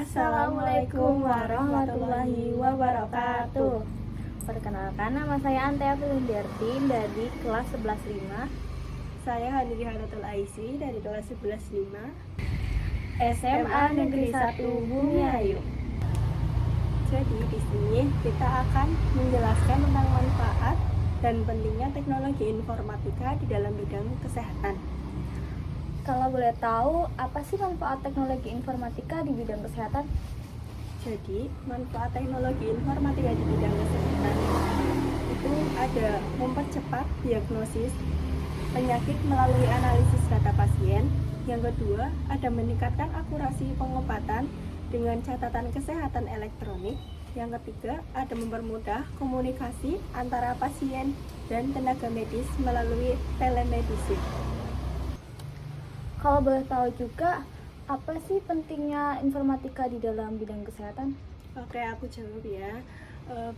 Assalamualaikum warahmatullahi wabarakatuh. Perkenalkan, nama saya Antea Filindarti dari kelas 11.5. Saya Haniki Hanatul Aisy dari kelas 11.5 SMA Negeri 1 Bumiayu. Jadi di sini kita akan menjelaskan tentang manfaat dan pentingnya teknologi informatika di dalam bidang kesehatan. Kalau boleh tahu, apa sih manfaat teknologi informatika di bidang kesehatan? Jadi manfaat teknologi informatika di bidang kesehatan itu ada mempercepat diagnosis penyakit melalui analisis data pasien. Yang kedua, ada meningkatkan akurasi pengobatan dengan catatan kesehatan elektronik. Yang ketiga, ada mempermudah komunikasi antara pasien dan tenaga medis melalui telemedicine. Kalau boleh tahu juga, apa sih pentingnya informatika di dalam bidang kesehatan? Oke, aku jawab ya.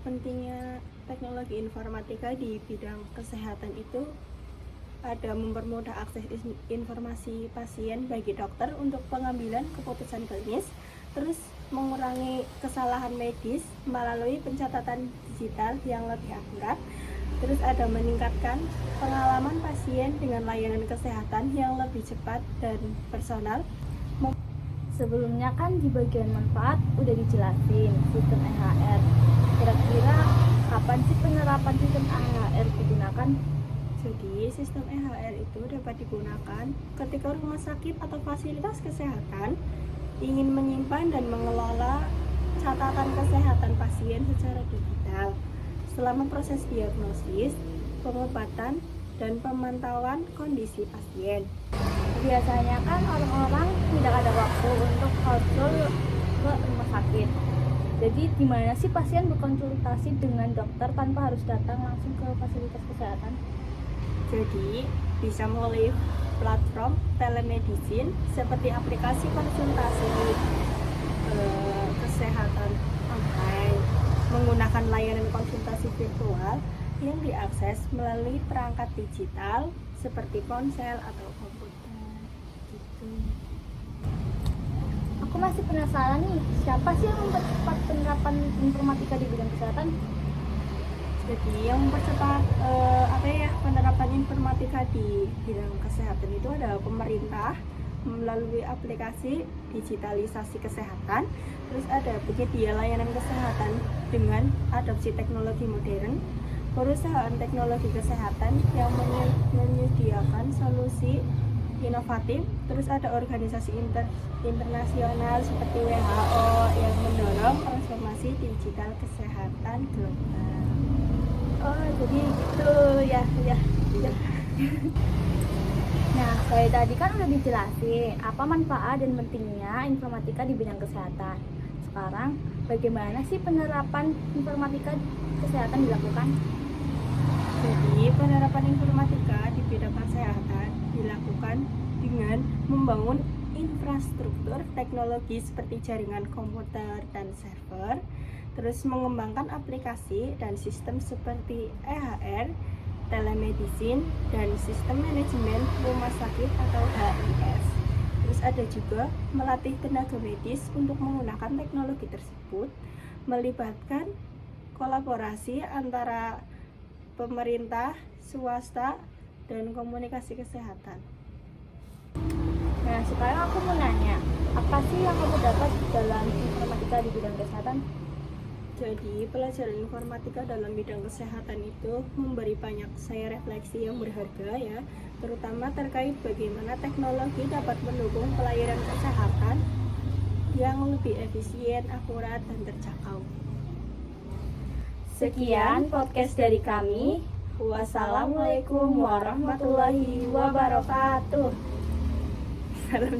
Pentingnya teknologi informatika di bidang kesehatan itu ada mempermudah akses informasi pasien bagi dokter untuk pengambilan keputusan klinis, terus mengurangi kesalahan medis melalui pencatatan digital yang lebih akurat, terus ada meningkatkan pengalaman pasien dengan layanan kesehatan yang lebih cepat dan personal. Sebelumnya kan di bagian manfaat udah dijelasin sistem EHR. Kira-kira kapan sih penerapan sistem EHR digunakan? Jadi sistem EHR itu dapat digunakan ketika rumah sakit atau fasilitas kesehatan ingin menyimpan dan mengelola catatan kesehatan pasien secara digital selama proses diagnosis, pengobatan, dan pemantauan kondisi pasien. Biasanya kan orang-orang tidak ada waktu untuk konsul ke rumah sakit. Jadi gimana sih pasien berkonsultasi dengan dokter tanpa harus datang langsung ke fasilitas kesehatan? Jadi bisa melalui platform telemedicine seperti aplikasi konsultasi kesehatan online, menggunakan layanan konsultasi virtual yang diakses melalui perangkat digital seperti ponsel atau komputer gitu. Aku masih penasaran nih, siapa sih yang mempercepat penerapan informatika di bidang kesehatan? Jadi yang mempercepat penerapan informatika di bidang kesehatan itu ada pemerintah melalui aplikasi digitalisasi kesehatan, terus ada penyedia layanan kesehatan dengan adopsi teknologi modern, perusahaan teknologi kesehatan yang menyediakan solusi inovatif, terus ada organisasi internasional seperti WHO yang mendorong transformasi digital kesehatan global. Oh, jadi gitu ya. Nah, kayak tadi kan udah dijelasin apa manfaat dan pentingnya informatika di bidang kesehatan. Sekarang, bagaimana sih penerapan informatika kesehatan dilakukan? Jadi, penerapan informatika di bidang kesehatan dilakukan dengan membangun infrastruktur teknologi seperti jaringan komputer dan server, terus mengembangkan aplikasi dan sistem seperti EHR, telemedicine, dan sistem manajemen rumah sakit atau HIS. Terus ada juga melatih tenaga medis untuk menggunakan teknologi tersebut, melibatkan kolaborasi antara pemerintah, swasta, dan komunikasi kesehatan. Nah, sekarang aku mau nanya, apa sih yang kamu dapat dalam informatika di bidang kesehatan? Jadi, pelajaran informatika dalam bidang kesehatan itu memberi banyak saya refleksi yang berharga ya, terutama terkait bagaimana teknologi dapat mendukung pelayanan kesehatan yang lebih efisien, akurat, dan terjangkau. Sekian podcast dari kami. Wassalamualaikum warahmatullahi wabarakatuh. Salam